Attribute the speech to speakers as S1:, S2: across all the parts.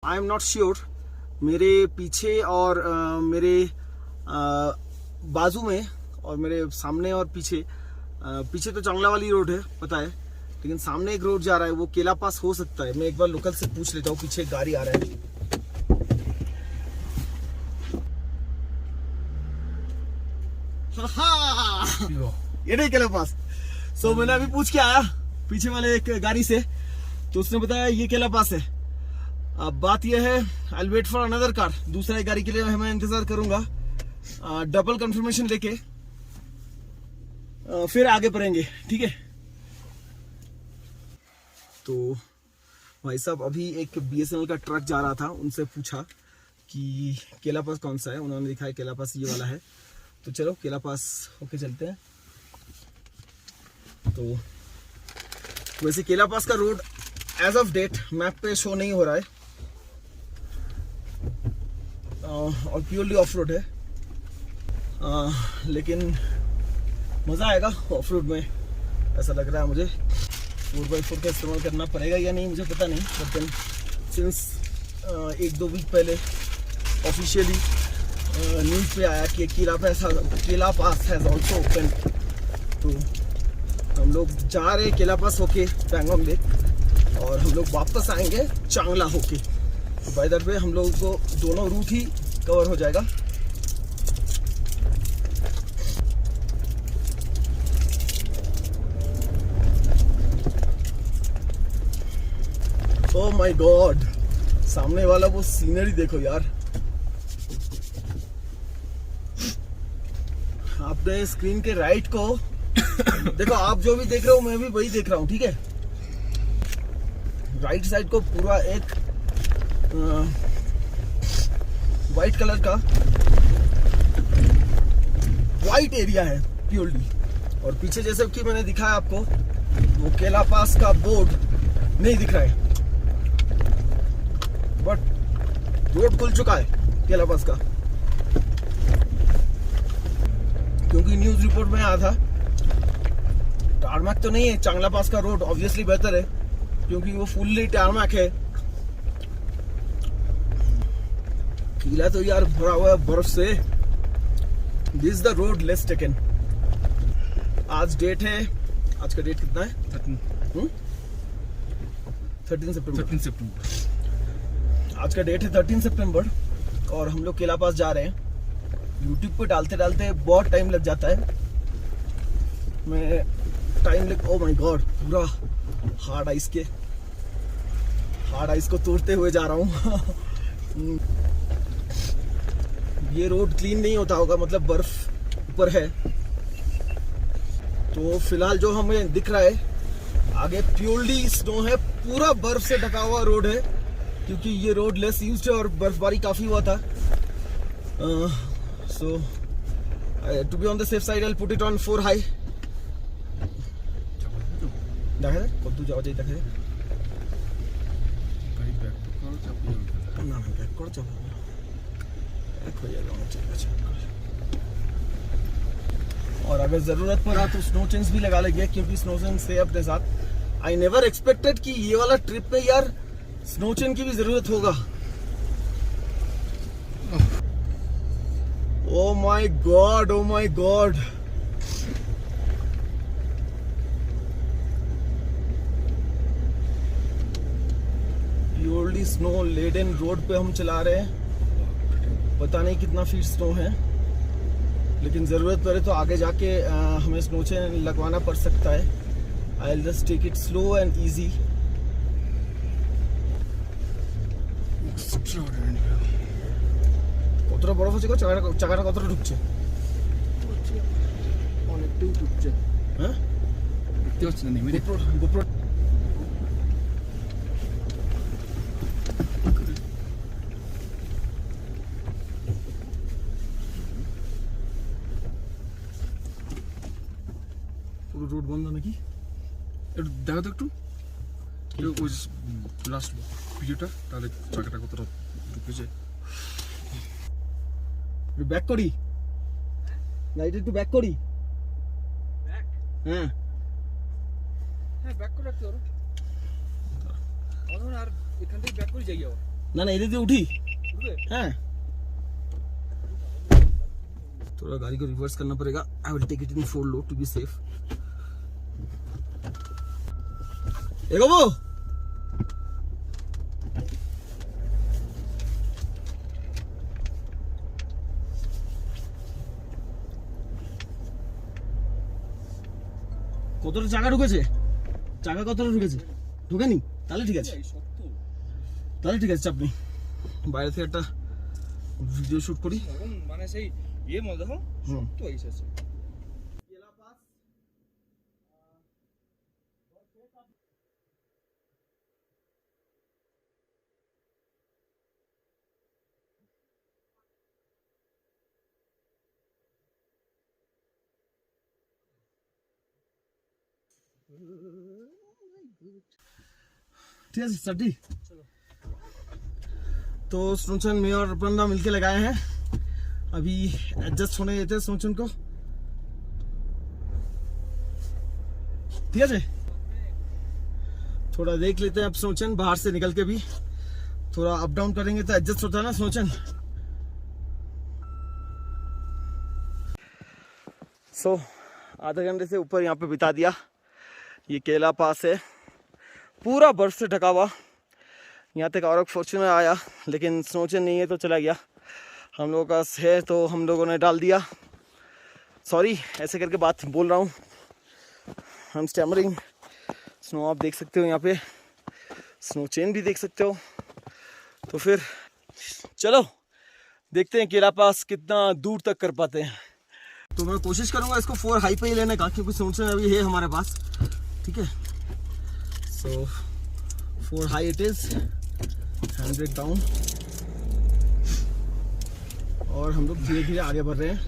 S1: I am not sure. मेरे पीछे और मेरे बाजू में और मेरे सामने और पीछे पीछे तो चांगला वाली रोड है पता है, लेकिन सामने एक रोड जा रहा है वो केला पास हो सकता है। मैं एक बार लोकल से पूछ लेता हूँ। पीछे एक गाड़ी आ रहा है। ये नहीं केला पास। सो मैंने अभी पूछ के आया पीछे वाले एक गाड़ी से, तो उसने बताया ये केला पास है। अब बात यह है, I wait for another car. दूसरा गाड़ी के लिए मैं इंतजार करूंगा, डबल कंफर्मेशन लेके फिर आगे बढ़ेंगे, ठीक है। तो भाई साहब अभी एक BSNL का ट्रक जा रहा था, उनसे पूछा कि केला पास कौन सा है, उन्होंने दिखाया केला पास ये वाला है। तो चलो केला पास होके चलते हैं। तो वैसे केला पास का road as of date map पे शो नहीं हो रहा है और प्योरली ऑफ रोड है, लेकिन मज़ा आएगा ऑफ रोड में ऐसा लग रहा है मुझे। 4x4 का इस्तेमाल करना पड़ेगा या नहीं मुझे पता नहीं, बट देन सिंस 1-2 वीक पहले ऑफिशियली न्यूज़ पे आया कि केला पास हैज़ ऑल्सो ओपन, तो हम लोग जा रहे हैं केला पास होके पैंगोंग लेक और हम लोग वापस आएंगे चांगला होके। बाय द वे हम लोगों को दोनों रूट ही कवर हो जाएगा। ओह माय गॉड, सामने वाला वो सीनरी देखो यार। आपने स्क्रीन के राइट को देखो, आप जो भी देख रहे हो मैं भी वही देख रहा हूँ, ठीक है। राइट साइड को पूरा एक वाइट कलर का वाइट एरिया है प्योरली, और पीछे जैसे कि मैंने दिखाया आपको वो केला पास का बोर्ड नहीं दिख रहा है, बट रोड खुल चुका है केला पास का, क्योंकि न्यूज रिपोर्ट में आया था। टारमैक तो नहीं है, चांगला पास का रोड ऑब्वियसली बेहतर है क्योंकि वो फुल्ली टारमैक है। किला तो यार भरा हुआ है बर्फ से। This is the road let's taken. आज डेट है, आज का डेट कितना है? 13 सितंबर। आज का डेट है 13 सितंबर और हम लोग केला पास जा रहे हैं। यूट्यूब पे डालते डालते बहुत टाइम लग जाता है। मैं ओह माय गॉड, पूरा हार्ड आइस को तोड़ते हुए जा रहा हूँ। ये रोड क्लीन नहीं होता होगा, मतलब बर्फ ऊपर है। तो फिलहाल जो हमें दिख रहा है आगे प्योरली स्नो है, पूरा बर्फ से ढका हुआ रोड है क्योंकि ये रोड लेस यूज्ड है और बर्फबारी काफी हुआ था। So to be on the safe side I will put it on 4 high. देखा दे कद्दू जाओ जाई देखा दे भाई बैक ना बैक कर जाओ एक हो जाएगा और अगर जरूरत पड़ा तो स्नो चेंज भी लगा लेंगे क्योंकि स्नो चेंज से अपने साथ। आई नेवर एक्सपेक्टेड कि ये वाला ट्रिप पे यार स्नो चेन की भी जरूरत होगा। Oh my god purely snow laden road पे हम चला रहे हैं। पता नहीं कितना फीट स्नो है, लेकिन जरूरत पड़े तो आगे जाके हमें स्नो चेन लगवाना पड़ सकता है। I will just take it slow and easy. কতটা বরফ আছে গো? চাকাটা কতটা ঢুকছে? অনেকটাই ঢুকছে। হ্যাঁ দেখতে পাচ্ছি না, নেমে গোপ্রো পুরো রোড বন্ধ নাকি? একটু দেখো তো একটু ওই লাস্ট ভিডিওটা, তাহলে চাকাটা কতটা ঢুকেছে। ব্যাক করি লাইট একটু ব্যাক করি। হ্যাঁ হ্যাঁ ব্যাক করে রাখতে পারো আর এখান থেকে ব্যাক করে যাই আবার। ना ना ये उठी हैं। थोड़ा गाड़ी को रिवर्स करना पड़ेगा। I will take it in 4 low to be safe. वो কতটা চাকা ঢুকেছে? চাকা কতটা ঢুকেছে? ঢুকেনি? তাহলে ঠিক আছে, তাহলে ঠিক আছে, চাপ নেই। বাইরে থেকে একটা ভিডিও শুট করি।
S2: মানে সেই ইয়ে মনে দেখো তো এসেছে।
S1: ठीक है सटी। तो स्नोचन में और अपना मिलके लगाए हैं, अभी एडजस्ट होने देते हैं स्नोचन को। ठीक है, थोड़ा देख लेते हैं अब स्नोचन बाहर से निकल के भी थोड़ा अप डाउन करेंगे तो एडजस्ट होता है ना स्नोचन। सो आधा घंटे से ऊपर यहाँ पे बिता दिया। ये केला पास है, पूरा बर्फ से ढका हुआ। यहाँ तक और फॉर्च्यूनर आया लेकिन स्नोचन नहीं है तो चला गया। हम लोगों का है तो हम लोगों ने डाल दिया। सॉरी ऐसे करके बात बोल रहा हूँ, हम स्टैमरिंग। स्नो आप देख सकते हो यहाँ पे, स्नो चेन भी देख सकते हो। तो फिर चलो देखते हैं केला पास कितना दूर तक कर पाते हैं। तो मैं कोशिश करूँगा इसको 4 हाई पे ही लेने का, क्योंकि स्नोचन अभी है हमारे पास। ठीक है, सो 4 हाई इट इज, 100 डाउन। और हम लोग धीरे धीरे आगे बढ़ रहे हैं।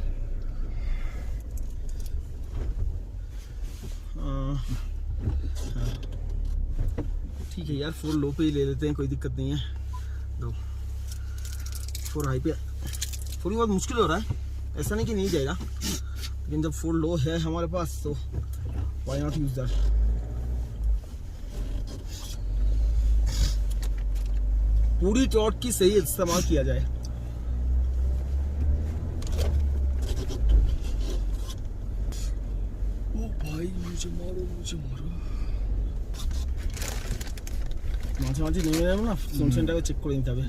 S1: ठीक है यार, 4 लो पे ही ले लेते हैं, कोई दिक्कत नहीं है। दो 4 हाई पे, 4 बहुत मुश्किल हो रहा है, ऐसा नहीं कि नहीं जाएगा, लेकिन जब 4 लो है हमारे पास तो व्हाई नॉट यूज दैट। पूरी टॉर्क की सही इस्तेमाल किया जाए। ओ भाई मुझे मारो, मुझे मारो। মাঝে মাঝে নেমে যাবো না, স্নোচেনটাকে চেক করে নিতে হবে।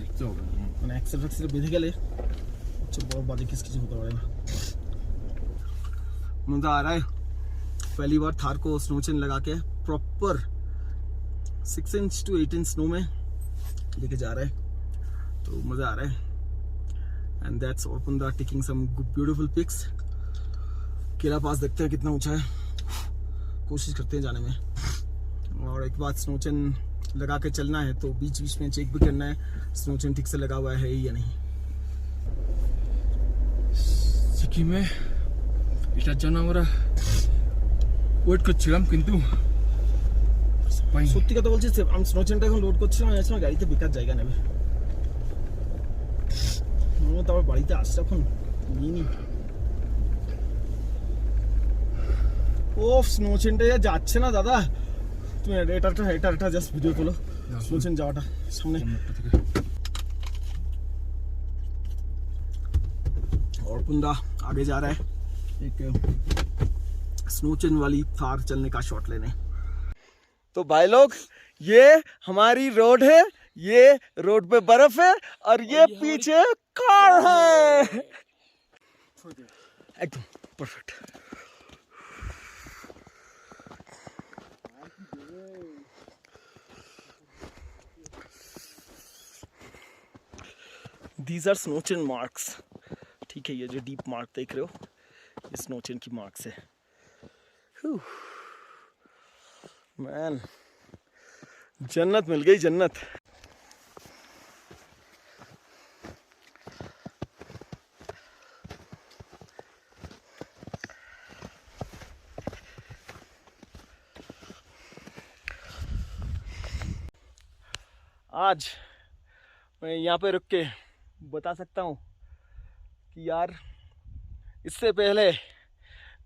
S1: মানে অ্যাক্সেল ফ্যাক্সেল বেঁধে গেলে बहुत बातें किस किसी होता पड़ेगा। मजा आ रहा है, पहली बार थार को स्नोचेन लगा के proper 6 inch to 8 inch snow में लेके जा रहा है, तो मजा आ रहा है। And that's Orpunda taking some beautiful pics. Kela pass देखते हैं कितना ऊंचा है, कोशिश करते हैं जाने में। और एक बात, स्नोचेन लगा के चलना है तो बीच बीच में चेक भी करना है स्नोचेन ठीक से लगा हुआ है या नहीं।
S2: সিকিমে এটার জন্য আমরা ওয়েট করছিলাম, কিন্তু
S1: সত্যি কথা বলছি, আমি স্নোচেনটা এখন লোড করছিলাম, আমি গাড়িতে বেকার জায়গা নেবে। তারপর বাড়িতে আসছে এখন নিয়ে। ও স্নোচেনটা যাচ্ছে না দাদা, তুমি এটা জাস্ট ভিডিও তোলো স্নোচেন যাওয়াটা সামনে। Orpunda आगे जा रहा है एक स्नोचेन वाली थार चलने का शॉट लेने। तो भाई लोग ये हमारी रोड है, ये रोड पे बर्फ है और ये पीछे कार है। एकदम perfect. These are snow chain marks. ठीक है, ये जो डीप मार्क देख रहे हो ये स्नोचेन की मार्क्स है। मैन जन्नत मिल गई, जन्नत। आज मैं यहाँ पे रुक के बता सकता हूँ कि यार इससे पहले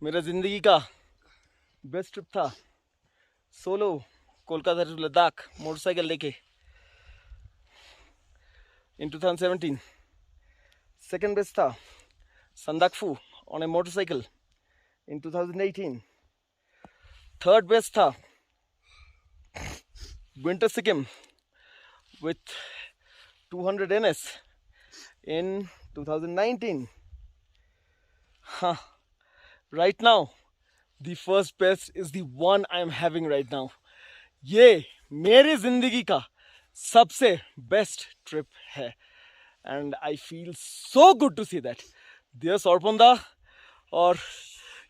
S1: मेरा ज़िंदगी का बेस्ट ट्रिप था solo Kolkata to Ladakh motorcycle लेके। in 2017. Second best था Sandakphu on a motorcycle in 2018. Third best था Winter Sikkim with 200 NS in 2019. Huh. Right now, the first best is the one I am having right now. ये मेरी जिंदगी का सबसे best trip है and I feel so good to see that there's औरपोंदा और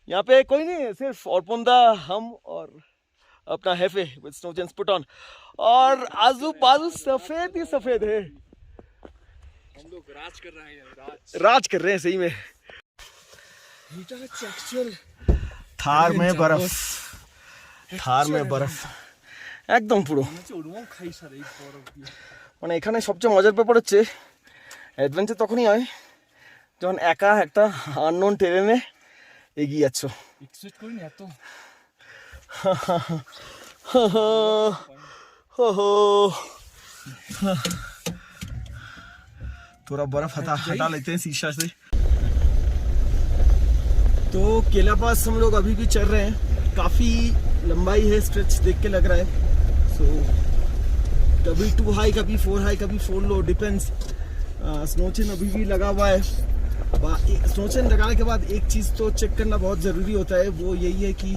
S1: यहाँ पे कोई नहीं है, सिर्फ औरपोंदा, हम और अपना Hefe with snow chains put on और आजू बाजू सफेद ही सफेद है।
S2: हम लोग राज कर रहे हैं,
S1: राज कर रहे हैं सही में। थार में बर्फ, थार में बर्फ একদম পুরো মানে এখানে সবচেয়ে মজার ব্যাপার হচ্ছে অ্যাডভেঞ্চার তখনই হয় যখন একা একটা আননোন টেরেনে এগিয়ে যাচ্ছ।
S2: এক্সপেক্ট করিনি এত।
S1: थोड़ा बर्फ हटा लेते हैं शीशा से। तो केला पास हम लोग अभी भी चल रहे हैं, काफ़ी लंबाई है, स्ट्रेच देख के लग रहा है। सो कभी 2 हाई, कभी 4 हाई, कभी 4 लो, डिपेंड्स। स्नोचेन अभी भी लगा हुआ है। स्नोचेन लगाने के बाद एक चीज़ तो चेक करना बहुत ज़रूरी होता है, वो यही है कि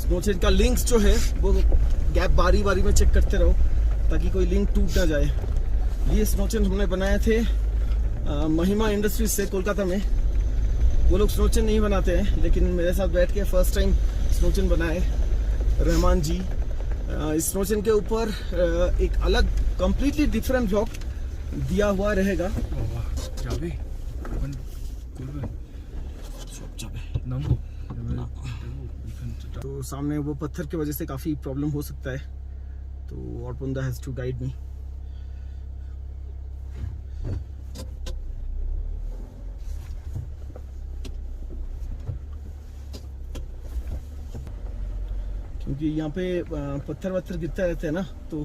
S1: स्नोचेन का लिंक्स जो है वो गैप बारी बारी में चेक करते रहो ताकि कोई लिंक टूट ना जाए। ये स्नोचेन हमने बनाए थे महिमा इंडस्ट्रीज से कोलकाता में। वो लोग स्नोचेन नहीं बनाते हैं, लेकिन मेरे साथ बैठ के फर्स्ट टाइम स्नोचेन बनाए रहमान जी। इस स्नोचेन के ऊपर एक अलग कंप्लीटली डिफरेंट ब्लॉग दिया हुआ रहेगा। तो सामने वो पत्थर की वजह से काफ़ी प्रॉब्लम हो सकता है, तो औरपोंदा हैज़ टू गाइड मी। क्योंकि यहाँ पे पत्थर वत्थर गिरता रहता है ना, तो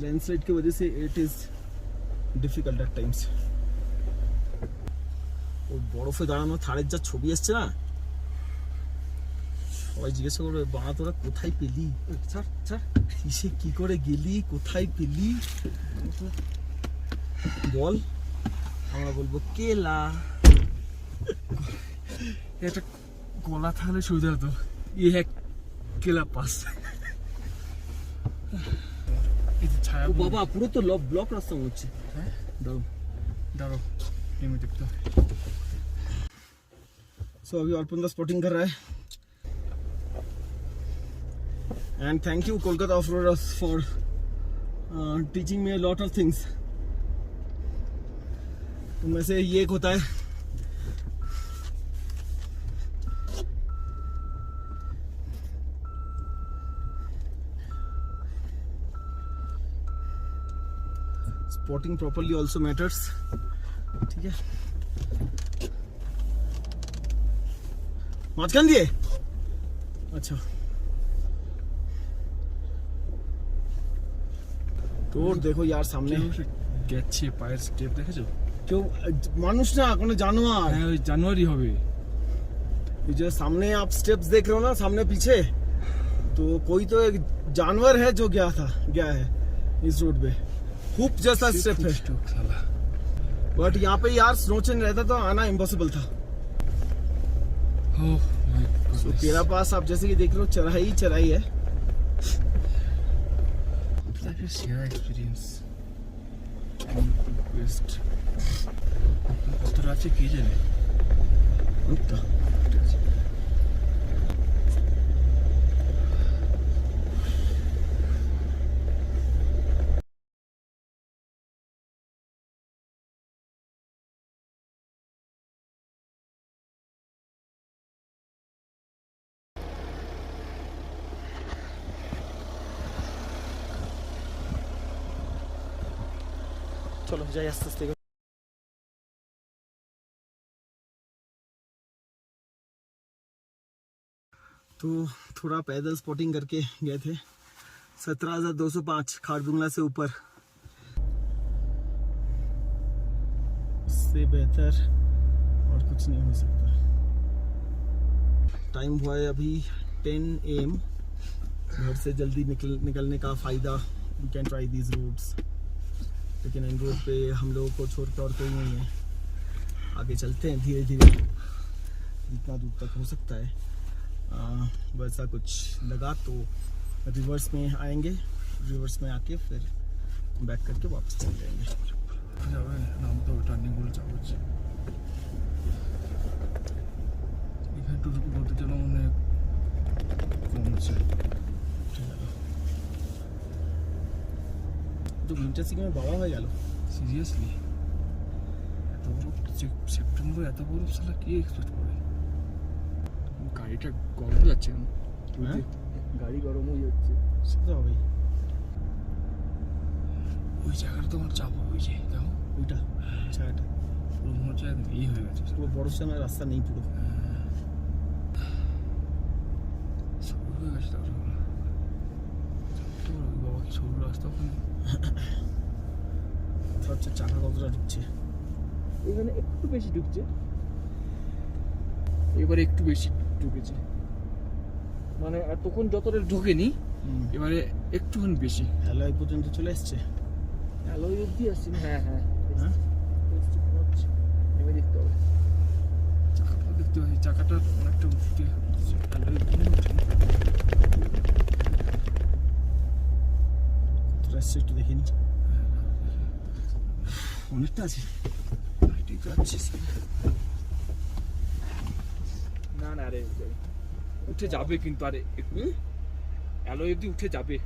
S1: लैंडस्लाइड की वजह से it is difficult at times. ও বরফে দাঁড়ানো থারের যা ছবি আসছে না, সবাই জিজ্ঞাসা করবে বাবা তোরা কোথায় পেলি, কিসে কি করে গেলি, কোথায় পেলি বল। আমরা বলবো কেলা।
S2: এটা গলা থাকলে সুবিধা হতো। ये है केला पास। ছায়া
S1: বাবা পুরো তো ব্লক রাস্তা মনে হচ্ছে।
S2: হ্যাঁ
S1: দাঁড়ো
S2: দাঁড়ো নেমে দেখতে।
S1: सो अभी औरपोंदा स्पॉटिंग कर रहा है and thank you Kolkata of roaders for teaching me a lot of things. उनमें से ये एक होता है स्पॉटिंग प्रॉपरली ऑल्सो मैटर्स। ठीक है, মাঝখান দিয়ে আচ্ছা। তোর দেখো यार সামনে
S2: গেছে পায়ের স্টেপ দেখেছো?
S1: কেউ মানুষ না, কোনো জানোয়ার।
S2: হ্যাঁ ওই জানুয়ারি হবে।
S1: ये जो सामने आप स्टेप्स देख रहे हो ना सामने पीछे, तो कोई तो एक जानवर है जो गया है इस रोड पे। हुप जैसा स्टेप है, बट यहाँ पे यार स्नोचेन रहता तो आना इम्पॉसिबल था। तो केला पास आप जैसे कि देख रहे हो चढ़ाई है।
S2: एक्सपीरियंस কত রাতে কি জানে।
S1: चलो जाए आस्ते आस्ते। तो थोड़ा पैदल स्पॉटिंग करके गए थे। 17,205 खारदुंगला से ऊपर। इससे बेहतर और कुछ नहीं हो सकता। टाइम हुआ है अभी 10 AM। घर से जल्दी निकलने का फ़ायदा, you can try these roads, लेकिन इन रोड पे हम लोगों को छोड़ के और कोई नहीं है। आगे चलते हैं धीरे धीरे जितना दूर तक हो सकता है। वैसा कुछ लगा तो रिवर्स में आएंगे, रिवर्स में आके फिर बैक करके वापस चल जाएंगे।
S2: নাম তো টার্নিং বলে যাব হচ্ছে এখানে একটু বলতে যেন অনেক কম আছে।
S1: তো উইন্টার সিজনে বাবা হয়ে গেল
S2: সিরিয়াসলি এত বরফ সেপ্টেম্বর, এত বরফ সালা কি এক্সপেক্ট করে? গাড়িটা গরম হয়ে যাচ্ছে কেন?
S1: হ্যাঁ
S2: গাড়ি গরম হয়ে যাচ্ছে।
S1: সেটা হবেই।
S2: ওই জায়গাটা তোমার চাপ ওই যে দেখো
S1: ওইটা জায়গাটা
S2: পুরো মনে হচ্ছে একদম এই হয়ে গেছে,
S1: পুরো বড় সামনে রাস্তা নেই পুরো।
S2: শুরু হয়ে গেছে তারপরে ওই বাবা কি সরু রাস্তা ওখানে।
S1: হচ্ছে চাকা কতটা ঢুকছে,
S2: এখানে একটু বেশি ঢুকছে, এবারে একটু বেশি ঢুকেছে, মানে তখন যতটা ঢোকেনি এবারে একটুখানি বেশি।
S1: অ্যালয় পর্যন্ত চলে এসছে।
S2: অ্যালয় অবধি আসছে না? হ্যাঁ হ্যাঁ
S1: হ্যাঁ
S2: এবার দেখতে হবে, চাকাটা দেখতে পাচ্ছি, চাকাটা অনেকটা উঠতে অ্যালয় অবধি উঠে।
S1: কতটা এসছে একটু দেখিনি, অনেকটা আছে।
S2: ঠিক আছে না না আরে উঠে যাবে কিন্তু, আরে একটু অ্যালয় অবধি উঠে যাবে।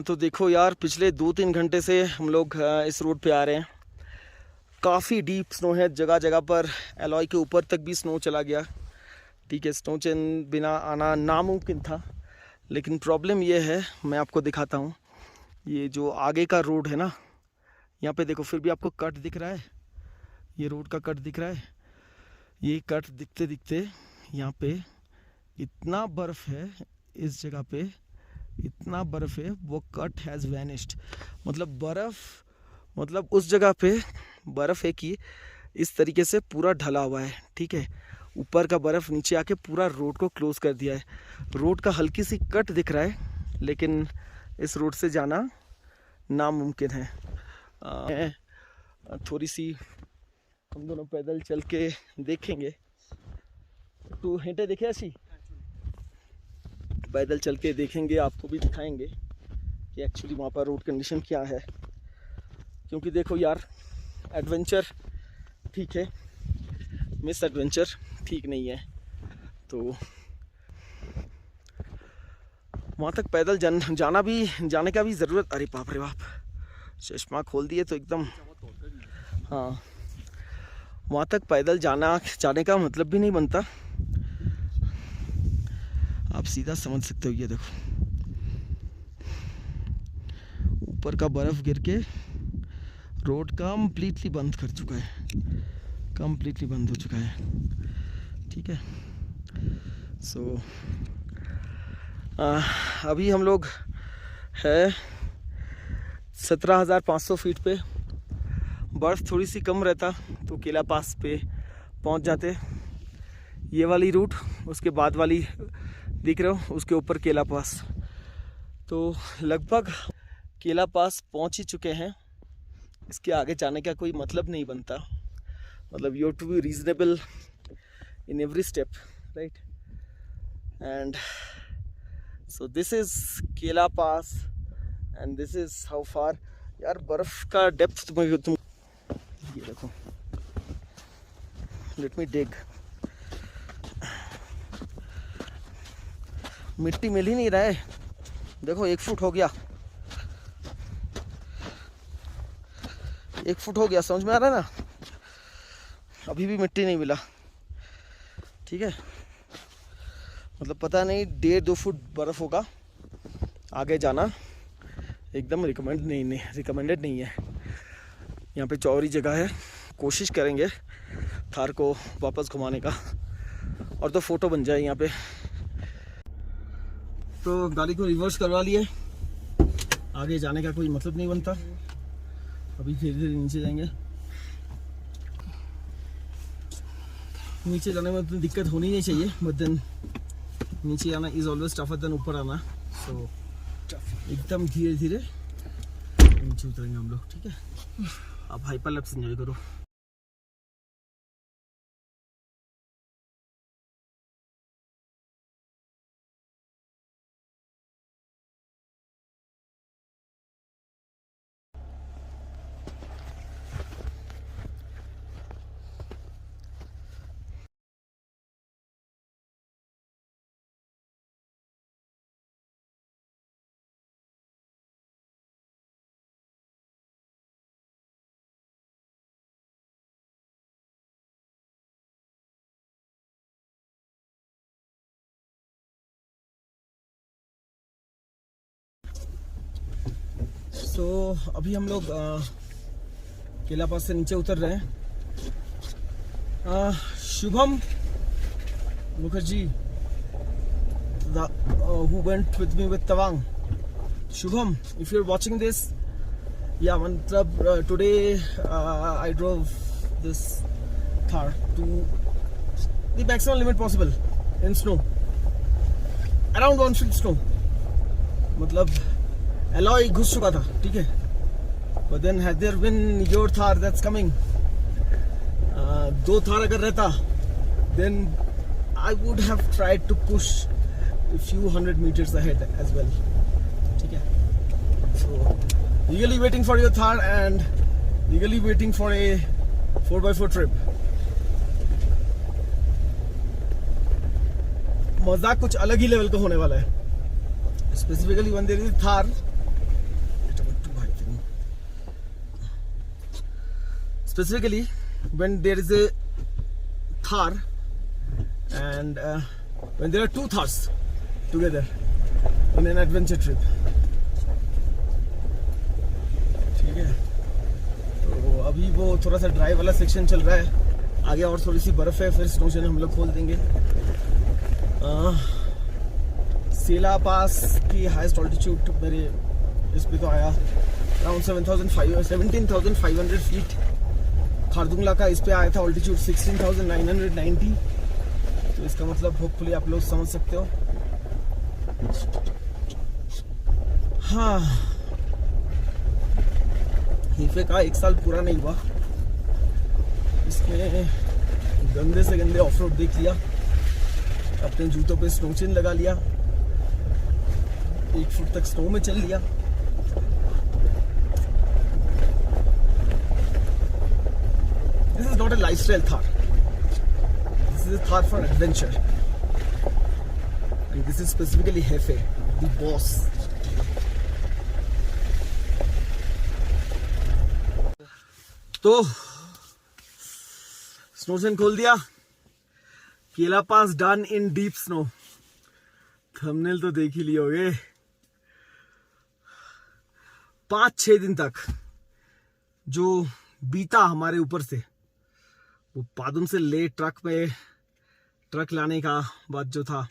S1: तो देखो यार, पिछले 2-3 घंटे से हम लोग इस रोड पे आ रहे हैं। काफ़ी डीप स्नो है, जगह जगह पर एलॉय के ऊपर तक भी स्नो चला गया। ठीक है, स्नो चेन बिना आना नामुमकिन था, लेकिन प्रॉब्लम ये है, मैं आपको दिखाता हूँ। ये जो आगे का रोड है ना, यहाँ पे देखो फिर भी आपको कट दिख रहा है, ये रोड का कट दिख रहा है। ये कट दिखते दिखते यहाँ पे इतना बर्फ़ है, इस जगह पे इतना बर्फ़ है, वो कट हैज़ वैनिश्ड। मतलब बर्फ़, मतलब उस जगह पे बर्फ़ है कि इस तरीके से पूरा ढला हुआ है। ठीक है, ऊपर का बर्फ़ नीचे आके पूरा रोड को क्लोज़ कर दिया है। रोड का हल्की सी कट दिख रहा है, लेकिन इस रोड से जाना नामुमकिन है। थोड़ी सी हम दोनों पैदल चल के देखेंगे। तो हेंटे देखे ऐसी पैदल चल के देखेंगे, आपको भी दिखाएंगे कि एक्चुअली वहाँ पर रोड कंडीशन क्या है। क्योंकि देखो यार, एडवेंचर ठीक है, मिस एडवेंचर ठीक नहीं है। तो वहाँ तक पैदल जाने का भी ज़रूरत, अरे बाप रे बाप, चश्मा खोल दिए तो एकदम। हाँ, वहाँ तक पैदल जाने का मतलब भी नहीं बनता। आप सीधा समझ सकते हो, ये देखो ऊपर का बर्फ़ गिर के रोड कम्प्लीटली बंद कर चुका है, कम्प्लीटली बंद हो चुका है। ठीक है, सो अभी हम लोग है 17,500 फीट पे। बर्फ़ थोड़ी सी कम रहता तो केला पास पे पहुंच जाते। ये वाली रूट, उसके बाद वाली दिख रहे हो, उसके ऊपर केला पास। तो लगभग केला पास पहुंच ही चुके हैं। इसके आगे जाने का कोई मतलब नहीं बनता। मतलब you have to be reasonable in every step, right? And so this is Kela pass and this is how far. यार बर्फ का डेप्थ तुम ये देखो, लेट मी डिग। मिट्टी मिल ही नहीं रहा है। देखो 1 फुट हो गया, 1 फुट हो गया, समझ में आ रहा है ना। अभी भी मिट्टी नहीं मिला, ठीक है। मतलब पता नहीं 1.5-2 फुट बर्फ होगा। आगे जाना एकदम रिकमेंडेड नहीं है। यहाँ पे चौड़ी जगह है, कोशिश करेंगे थार को वापस घुमाने का, और तो फोटो बन जाए यहाँ पे। तो गाड़ी को रिवर्स करवा लिए, आगे जाने का कोई मतलब नहीं बनता। अभी धीरे धीरे नीचे जाएंगे। नीचे जाने में तो दिक्कत होनी नहीं चाहिए, बट देन नीचे आना इज ऑलवेज टफर देन ऊपर आना। सो एकदम धीरे धीरे नीचे उतरेंगे हम लोग, ठीक है। अब हाइपर लैप्स एंजॉय करो। तो अभी हम लोग केला पास से नीचे उतर रहे हैं। Shubham Mukherjee who went with me with Tawang. Shubham, if you're watching this, yeah, today I drove this Thar to the maximum limit possible in snow, around 1 feet snow. मतलब alloy घुस चुका था, ठीक है। But then had there been your Thar that's coming, 2 Thar अगर रहता, then I would have tried to push a few hundred meters ahead as well, ठीक है। So eagerly waiting for your Thar and eagerly waiting for a 4x4 trip. मजाक कुछ अलग ही level का होने वाला है। Specifically when there is a Thar, specifically when there is a Thar and when there are 2 Thars together in an adventure trip, ठीक है। तो अभी वो थोड़ा सा ड्राई वाला सेक्शन चल रहा है, आगे और थोड़ी सी बर्फ है, फिर स्नो चैनल हम लोग खोल देंगे। सेला पास की हाईएस्ट ऑल्टीट्यूड मेरे इस पे तो आया अराउंड 17,500 फीट। खारदुंगला का इस पे आया था ऑल्टीट्यूड 16,990। तो इसका मतलब होपफुली आप लोग समझ सकते हो। हाँ, हीफे का 1 साल पूरा नहीं हुआ, इसमें गंदे से गंदे ऑफ रोड देख लिया, अपने जूतों पे स्नो चेन लगा लिया, 1 फुट तक स्नो में चल लिया। This is not a lifestyle Thar. This is a Thar for adventure. And this is specifically Hefe, the boss. तो स्नो चेन खोल दिया, Kela pass done in deep snow. Thumbnail तो देख ही लिए होगे। 5-6 दिन तक जो बीता हमारे ऊपर से, वो पादुम से ले ट्रक लाने का बाद जो था,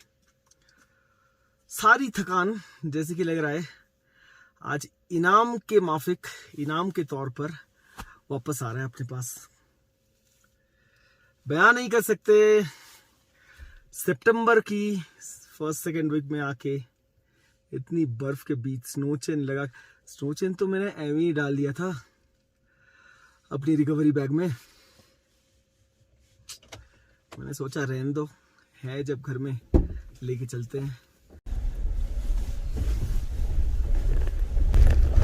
S1: सारी थकान जैसे कि लग रहा है आज इनाम के माफिक, इनाम के तौर पर वापस आ रहा है अपने पास। बयान नहीं कर सकते। सितंबर की 1st-2nd वीक में आके इतनी बर्फ के बीच स्नो चेन लगा। स्नो चेन तो मैंने एम ही डाल दिया था अपनी रिकवरी बैग में। मैंने सोचा रहने दो, है जब घर में, लेके चलते हैं।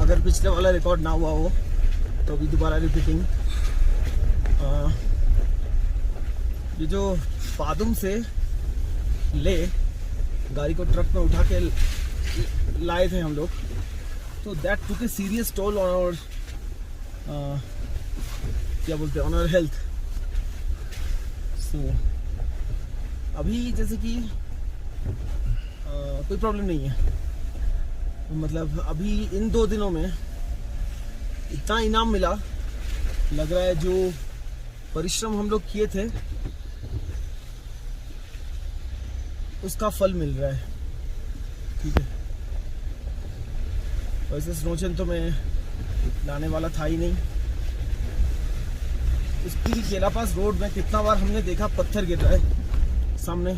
S1: अगर पिछले वाला रिकॉर्ड ना हुआ हो तो अभी दोबारा रिपीटिंग। ये जो पादुम से ले गाड़ी को ट्रक में उठा के लाए थे हम लोग, तो that took a serious toll on our क्या बोलते हैं, ऑन आवर हेल्थ। सो अभी जैसे कि कोई प्रॉब्लम नहीं है, मतलब अभी इन 2 दिनों में इतना इनाम मिला, लग रहा है जो परिश्रम हम लोग किए थे उसका फल मिल रहा है। ठीक है, वैसे स्नोचेन तो मैं लाने वाला था ही नहीं। उसकी केला पास रोड में कितना बार हमने देखा पत्थर गिर रहा है सामने।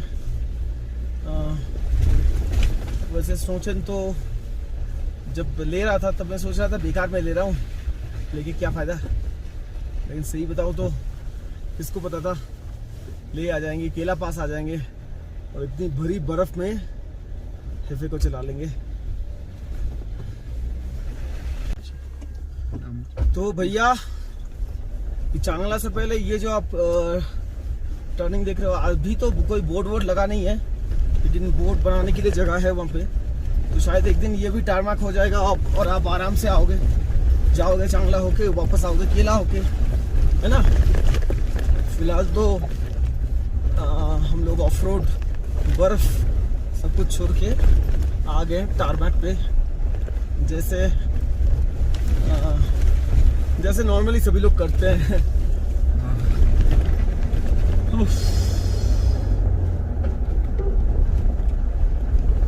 S1: वैसे स्नोचेन तो जब ले रहा था तब मैं सोच रहा था बेकार में ले रहा हूँ, लेकिन क्या फ़ायदा। लेकिन सही बताऊँ तो किसको पता था ले आ जाएंगे, केला पास आ जाएंगे और इतनी भरी बर्फ में हेफे को चला लेंगे। तो भैया चांगला से पहले ये जो आप टर्निंग देख रहे हो, अभी तो कोई बोर्ड वोर्ड लगा नहीं है, लेकिन बोर्ड बनाने के लिए जगह है वहाँ पे। तो शायद एक दिन ये भी टारमाक हो जाएगा और आप आराम से आओगे, जाओगे चांगला होके, वापस आओगे केला होके, है ना। फिलहाल तो हम लोग ऑफ रोड बर्फ सब कुछ छोड़ के आ गए टारमाक पे, जैसे नॉर्मली सभी लोग करते हैं।